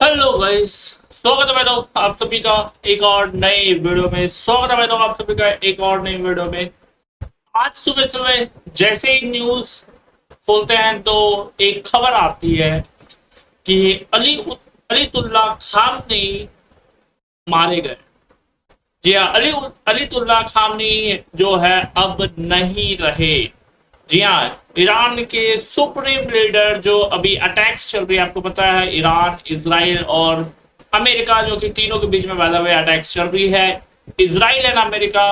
Hello guys. स्वागत है भाई लोग आप सभी का एक और नए वीडियो में। स्वागत है भाई लोग आप सभी का एक और नई वीडियो में। आज सुबह सुबह जैसे ही न्यूज खोलते हैं तो एक खबर आती है कि अलीतुल्ला खामनी मारे गए। जी हाँ, अलीतुल्ला खामनी जो है अब नहीं रहे। जी हाँ, ईरान के सुप्रीम लीडर जो अभी अटैक्स चल रही है, आपको पता है ईरान, इसराइल और अमेरिका, जो कि तीनों के बीच में वादा हुए अटैक्स चल रही है। इसराइल एंड अमेरिका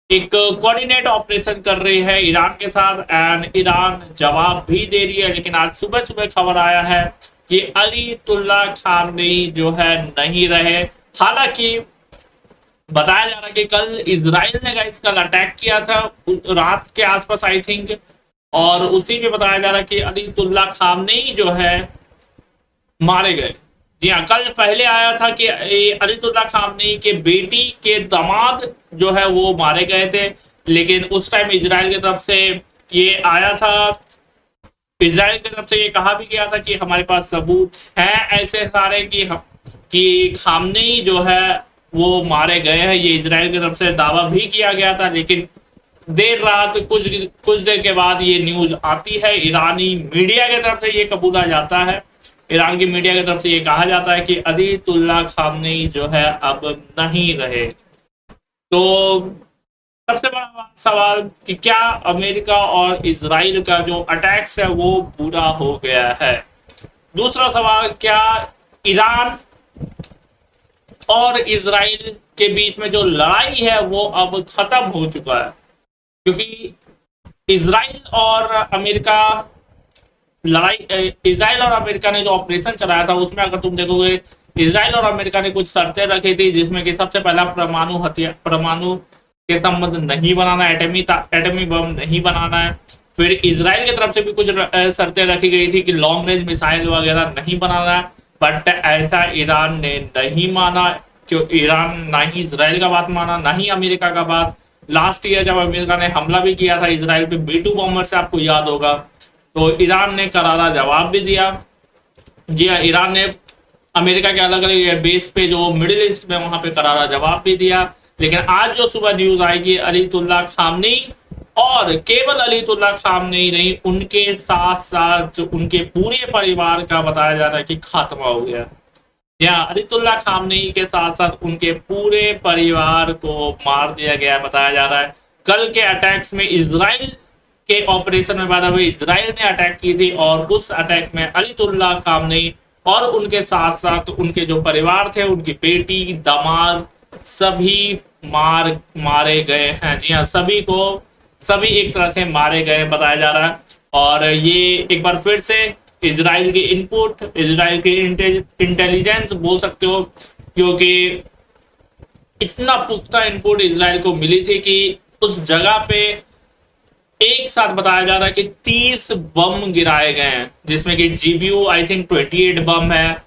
एक कोऑर्डिनेट ऑपरेशन कर रही है ईरान के साथ एंड ईरान जवाब भी दे रही है। लेकिन आज सुबह सुबह खबर आया है कि अलीतुल्ला खामनी जो है नहीं रहे। हालांकि बताया जा रहा है कि कल इसराइल ने गाइस कल अटैक किया था रात के आसपास आई थिंक, और उसी में बताया जा रहा है कि अलीतुल्ला खामनेई जो है मारे गए। जी हाँ, कल पहले आया था कि अलीतुल्ला खामनेई के बेटी के दामाद जो है वो मारे गए थे। लेकिन उस टाइम इजराइल की तरफ से ये आया था, इजराइल की तरफ से ये कहा भी गया था कि हमारे पास सबूत है ऐसे सारे कि खामनेई जो है वो मारे गए हैं। ये इजराइल की तरफ से दावा भी किया गया था। लेकिन देर रात कुछ कुछ देर के बाद ये न्यूज आती है, ईरानी मीडिया की तरफ से ये कबूला जाता है, ईरान की मीडिया की तरफ से ये कहा जाता है कि अलीतुल्ला खामनेई जो है अब नहीं रहे। तो सबसे बड़ा सवाल कि क्या अमेरिका और इसराइल का जो अटैक्स है वो पूरा हो गया है। दूसरा सवाल, क्या ईरान और इसराइल के बीच में जो लड़ाई है वो अब खत्म हो चुका है। क्योंकि इसराइल और अमेरिका इसराइल और अमेरिका ने जो ऑपरेशन चलाया था उसमें अगर तुम देखोगे, इसराइल और अमेरिका ने कुछ शर्तें रखी थी, जिसमें कि सबसे पहला परमाणु के संबंध नहीं बनाना, एटमी बम नहीं बनाना है। फिर इसराइल की तरफ से भी कुछ शर्तें रखी गई थी कि लॉन्ग रेंज मिसाइल वगैरह नहीं बनाना है। बट ऐसा ईरान ने नहीं माना। क्यों ईरान ना ही इसराइल का बात माना ना ही अमेरिका का बात। लास्ट ईयर जब अमेरिका ने हमला भी किया था इसराइल पे B-2 बॉम्बर से, आपको याद होगा, तो ईरान ने करारा जवाब भी दिया। जी हाँ, ईरान ने अमेरिका के अलग अलग बेस पे जो मिडिल ईस्ट में वहां पे करारा जवाब भी दिया। लेकिन आज जो सुबह न्यूज आएगी, अलीतुल्ला खामनेई और केवल अलीतुल्ला खामनेई नहीं, उनके साथ साथ जो उनके पूरे परिवार का बताया जा रहा है कि खात्मा हो गया। यहाँ अलीतुल्ला खामनेई के साथ साथ उनके पूरे परिवार को मार दिया गया बताया जा रहा है। कल के अटैक्स में इसराइल के ऑपरेशन में बाधा हुई, इसराइल ने अटैक की थी और उस अटैक में अलीतुल्ला खामनेई और उनके साथ साथ उनके जो परिवार थे, उनकी बेटी, दामाद, सभी मारे गए हैं। जी हाँ, सभी एक तरह से मारे गए बताया जा रहा है। और ये एक बार फिर से इजराइल की इनपुट, इजराइल की इंटेलिजेंस बोल सकते हो, क्योंकि इतना पुख्ता इनपुट इजराइल को मिली थी कि उस जगह पे एक साथ बताया जा रहा है कि 30 बम गिराए गए हैं, जिसमें कि GBU आई थिंक 28 बम है,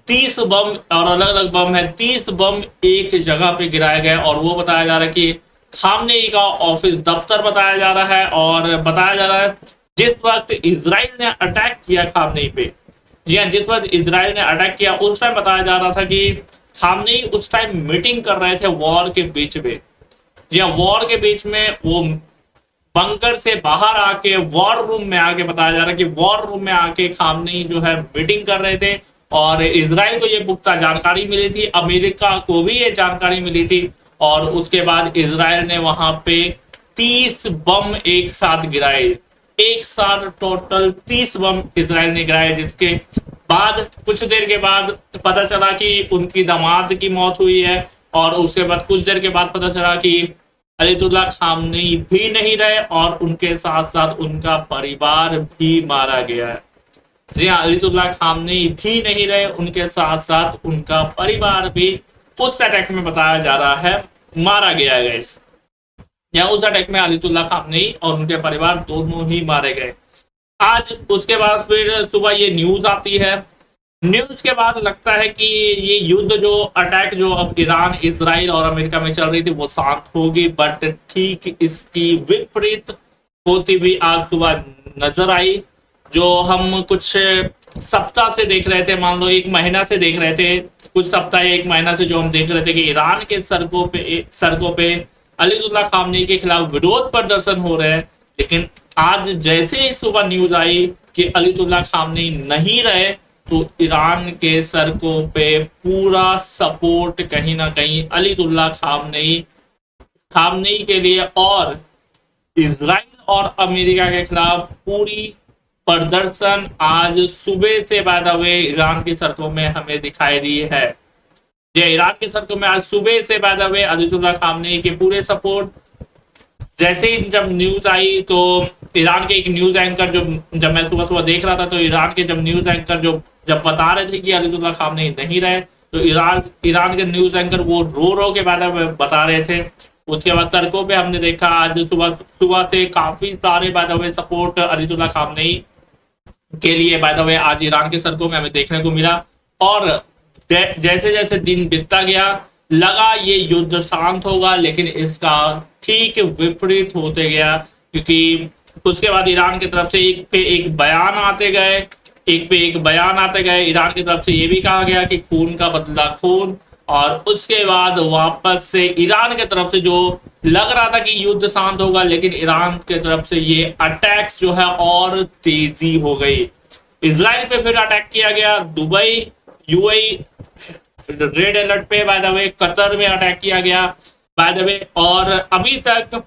30 बम और अलग अलग बम है, 30 बम एक जगह पे गिराए गए। और वो बताया जा रहा है कि खामनेई का ऑफिस दफ्तर बताया जा रहा है। और बताया जा रहा है जिस वक्त इसराइल ने अटैक किया खामनेई पे, जी हाँ, जिस वक्त इसराइल ने अटैक किया उस टाइम बताया जा रहा था कि खामनेई उस टाइम मीटिंग कर रहे थे वॉर के बीच में। जी हाँ, वॉर के बीच में वो बंकर से बाहर आके वॉर रूम में आके बताया जा रहा है कि वॉर रूम में आके खामनेई जो है मीटिंग कर रहे थे। और इसराइल को ये पुख्ता जानकारी मिली थी, अमेरिका को भी ये जानकारी मिली थी। और उसके बाद इसराइल ने वहां पे 30 बम एक साथ गिराए, एक साथ टोटल 30 बम इसराइल ने गिराए। जिसके बाद कुछ देर के बाद पता चला कि उनकी दामाद की मौत हुई है। और उसके बाद कुछ देर के बाद पता चला कि अलीतुल्ला खामनेई भी नहीं रहे और उनके साथ साथ उनका परिवार भी मारा गया है। जी हाँ, अलीतुल्ला खामनेई भी नहीं रहे, उनके साथ साथ उनका परिवार भी उस अटैक में बताया जा रहा है मारा गया है। या उस अटैक में अलीतुल्ला खामनेई और उनके परिवार दोनों ही मारे गए। आज उसके बाद फिर सुबह ये न्यूज आती है। न्यूज के बाद लगता है कि ये युद्ध जो अटैक जो अब ईरान, इसराइल और अमेरिका में चल रही थी वो शांत होगी। बट ठीक इसकी विपरीत होती भी आज सुबह नजर आई। जो हम कुछ सप्ताह से देख रहे थे, मान लो एक महीना से देख रहे थे, कुछ सप्ताह या एक महीना से जो हम देख रहे थे कि ईरान के सड़कों पे अलीतुल्लाह खामनेई के खिलाफ विरोध प्रदर्शन हो रहे हैं, लेकिन आज जैसे ही सुबह न्यूज आई कि अलीतुल्लाह खामनेई नहीं रहे, तो ईरान के सड़कों पे पूरा सपोर्ट कहीं ना कहीं अलीतुल्लाह खामनेई के लिए और इजराइल और अमेरिका के खिलाफ पूरी प्रदर्शन आज सुबह से बाय द वे ईरान की सड़कों में हमें दिखाई दी है। ये ईरान की सड़कों में आज सुबह से बाय द वे अलीतुल्लाह खामनेई के पूरे सपोर्ट। जैसे ही जब न्यूज आई तो ईरान के एक न्यूज एंकर, जो जब मैं सुबह सुबह देख रहा था, तो ईरान के जब न्यूज एंकर जब बता रहे थे कि अलीतुल्लाह खामनेई नहीं रहे, तो ईरान के न्यूज एंकर वो रो के बाद बता रहे थे। उसके बाद सड़कों पे हमने देखा आज सुबह से काफी सारे by the way support Ayatollah Khamenei के लिए बाय द वे आज ईरान के सड़कों में हमें देखने को मिला। और जैसे जैसे दिन बीतता गया लगा ये युद्ध शांत होगा, लेकिन इसका ठीक विपरीत होते गया, क्योंकि उसके बाद ईरान की तरफ से एक पे एक बयान आते गए। ईरान की तरफ से ये भी कहा गया कि खून का बदला खून, और उसके बाद वापस से ईरान की तरफ से जो लग रहा था कि युद्ध शांत होगा, लेकिन ईरान की तरफ से ये अटैक्स जो है और तेजी हो गई। इजराइल पे फिर अटैक किया गया, दुबई यूएई रेड अलर्ट पे बाय द वे, कतर में अटैक किया गया बाय द वे, और अभी तक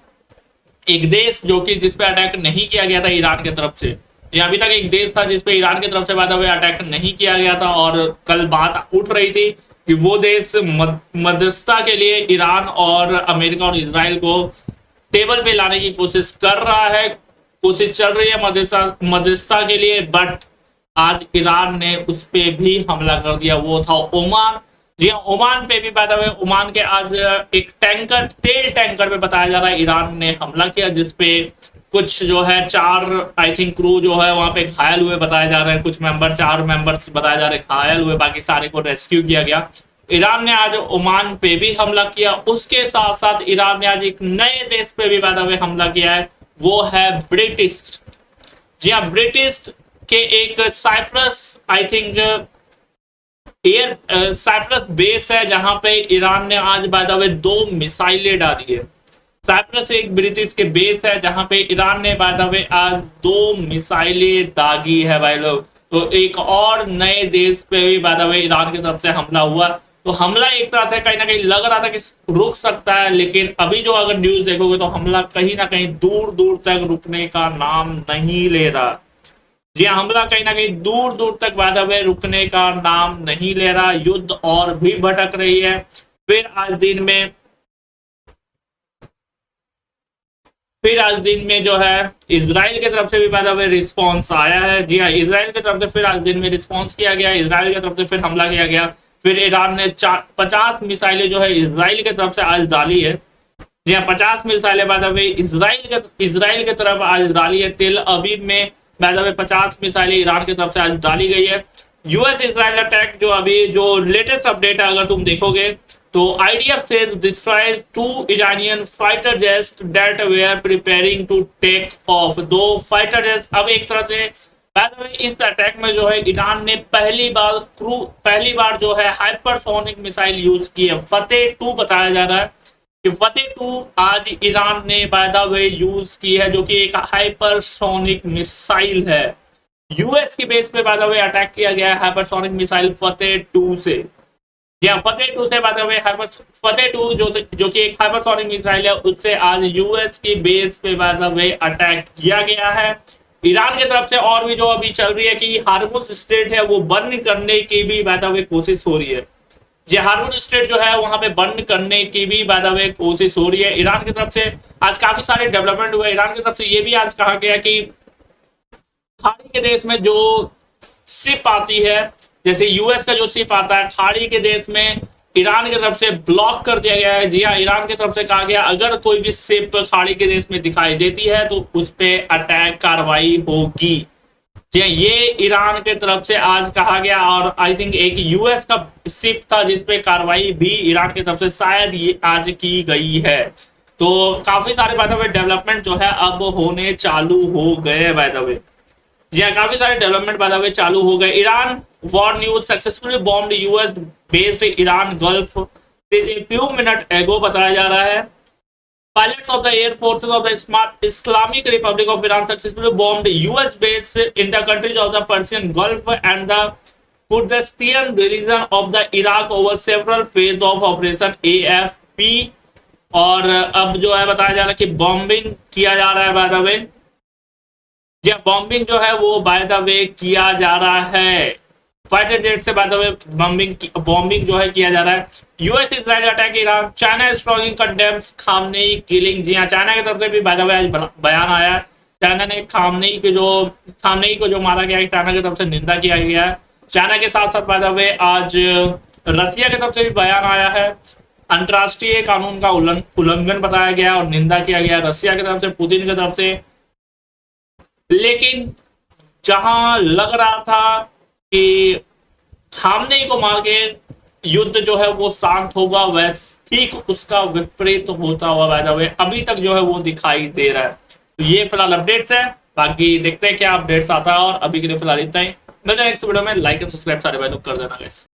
एक देश जो कि जिसपे अटैक नहीं किया गया था ईरान की तरफ से, अभी तक एक देश था जिसपे ईरान की तरफ से बाय द वे अटैक नहीं किया गया था, और कल बात उठ रही थी कि वो देश मध्यस्थता के लिए ईरान और अमेरिका और इजराइल को टेबल पे लाने की कोशिश कर रहा है, कोशिश चल रही है मध्यस्थता के लिए, बट आज ईरान ने उस पे भी हमला कर दिया। वो था ओमान। जी हाँ, ओमान पे भी बात है। ओमान के आज एक तेल टैंकर पे बताया जा रहा है ईरान ने हमला किया, जिसपे कुछ जो है 4 आई थिंक क्रू जो है वहां पे घायल हुए बताए जा रहे हैं, कुछ 4 मेंबर्स बताए जा रहे हैं घायल हुए, बाकी सारे को रेस्क्यू किया गया। ईरान ने आज ओमान पे भी हमला किया। उसके साथ साथ ईरान ने आज एक नए देश पे भी बाय द वे हमला किया है, वो है ब्रिटिश। जी हाँ, ब्रिटिश के एक Cyprus I think Cyprus base है, जहां पे ईरान ने आज बाय द वे 2 मिसाइलें डाली है। साइप्रस एक ब्रिटिश के बेस है जहां पे ईरान ने बाय द वे आज 2 मिसाइलें दागी है भाई लोग। तो एक और नए देश पे भी बाय द वे ईरान की तरफ से हमला हुआ। तो हमला एक तरह से कहीं ना कहीं लग रहा था कि रुक सकता है, लेकिन अभी जो अगर न्यूज देखोगे तो हमला कहीं ना कहीं दूर दूर तक रुकने का नाम नहीं ले रहा। जी हमला कहीं ना कहीं दूर दूर तक बाय द वे रुकने का नाम नहीं ले रहा। युद्ध और भी भटक रही है। फिर आज दिन में जो है इजराइल की तरफ से भी बाय द वे रिस्पॉन्स आया है। जी हाँ, इजराइल की तरफ से फिर आज दिन में रिस्पॉन्स किया गया, इजराइल की तरफ से फिर हमला किया गया। फिर ईरान ने 50 मिसाइलें जो है इजराइल की तरफ से आज डाली है। जी हाँ, 50 मिसाइलें बाय द वे इजराइल की तरफ आज डाली है। तेल अवीव में बाय द वे 50 मिसाइलें ईरान की तरफ से आज डाली गई है। यूएस इजराइल अटैक जो अभी जो लेटेस्ट अपडेट है अगर तुम देखोगे तो IDF says destroys 2 Iranian fighter jets that were preparing to take off। 2 fighter jets अब एक तरह से बाय द वे इस अटैक में जो है ईरान ने पहली बार जो है हाइपरसोनिक मिसाइल यूज की है। फतेह 2 बताया जा रहा है कि फतेह 2 आज ईरान ने बाय द वे यूज की है, जो कि एक हाइपरसोनिक मिसाइल है। यूएस की बेस पे बाय द वे अटैक किया गया है हाइपरसोनिक मिसाइल फतेह 2 से। या फतेह 2 से बात है फतेह 2 जो कि एक हाइपरसोनिक मिसाइल है, उससे आज यूएस की बेस पे बाय द वे अटैक किया गया है। ईरान की तरफ से और भी जो अभी चल रही है कि हार्मुज स्ट्रेट है वो बंद करने की भी बाय द वे कोशिश हो रही है। ये हार्मुज स्ट्रेट जो है वहां पे बंद करने की भी बाय द वे कोशिश हो रही है ईरान की तरफ से। आज काफी सारे डेवलपमेंट हुए। ईरान की तरफ से ये भी आज कहा गया कि खाड़ी के देश में जो शिप आती है, जैसे यूएस का जो शिप आता है खाड़ी के देश में, ईरान की तरफ से ब्लॉक कर दिया गया है। जी हाँ, ईरान की तरफ से कहा गया अगर कोई भी शिप खाड़ी के देश में दिखाई देती है तो उस पर अटैक कार्रवाई होगी। जी हाँ, ये ईरान की तरफ से आज कहा गया। और आई थिंक एक यूएस का शिप था जिसपे कार्रवाई भी ईरान की तरफ से शायद ये आज की गई है। तो काफी सारे बाय द वे डेवलपमेंट जो है अब होने चालू हो गए बाय द वे। जी हाँ, काफी सारे डेवलपमेंट बाय द वे चालू हो गए। Iran war news successfully bombed US based Iran gulf a few minute एगो बताया जा रहा है। Pilots of the air forces of the Islamic Republic of Iran successfully bombed US base in the countries of the Persian Gulf and the Kurdistan region of the Iraq over several phases of Operation AFP। और अब जो है बताया जा रहा है कि bombing किया जा रहा है बाय द वे। जी बॉम्बिंग जो है वो बाय द वे किया जा रहा है, फाइटर जेट से बाय द वे बॉम्बिंग जो है किया जा रहा है। US Israel attack Iran, China strongly condemns Khamenei killing. जी हाँ, चाइना की तरफ से भी बाय द वे आज बयान आया है। चाइना ने खामनेई को जो मारा गया है, चाइना की तरफ से निंदा किया गया है। चाइना के साथ साथ बाय द वे आज रसिया की तरफ से भी बयान आया है। अंतरराष्ट्रीय कानून का उल्लंघन बताया गया और निंदा किया गया रसिया की तरफ से, पुतिन की तरफ से। लेकिन जहां लग रहा था कि खामनेई को मार के युद्ध जो है वो शांत होगा, वैसे ठीक उसका विपरीत होता हुआ बाय द वे अभी तक जो है वो दिखाई दे रहा है। तो ये फिलहाल अपडेट्स है, बाकी देखते हैं क्या अपडेट्स आता है। और अभी के लिए फिलहाल इतना ही, मिलते हैं नेक्स्ट वीडियो में। लाइक एंड सब्सक्राइब सारे भाई लोग कर देना गाइस।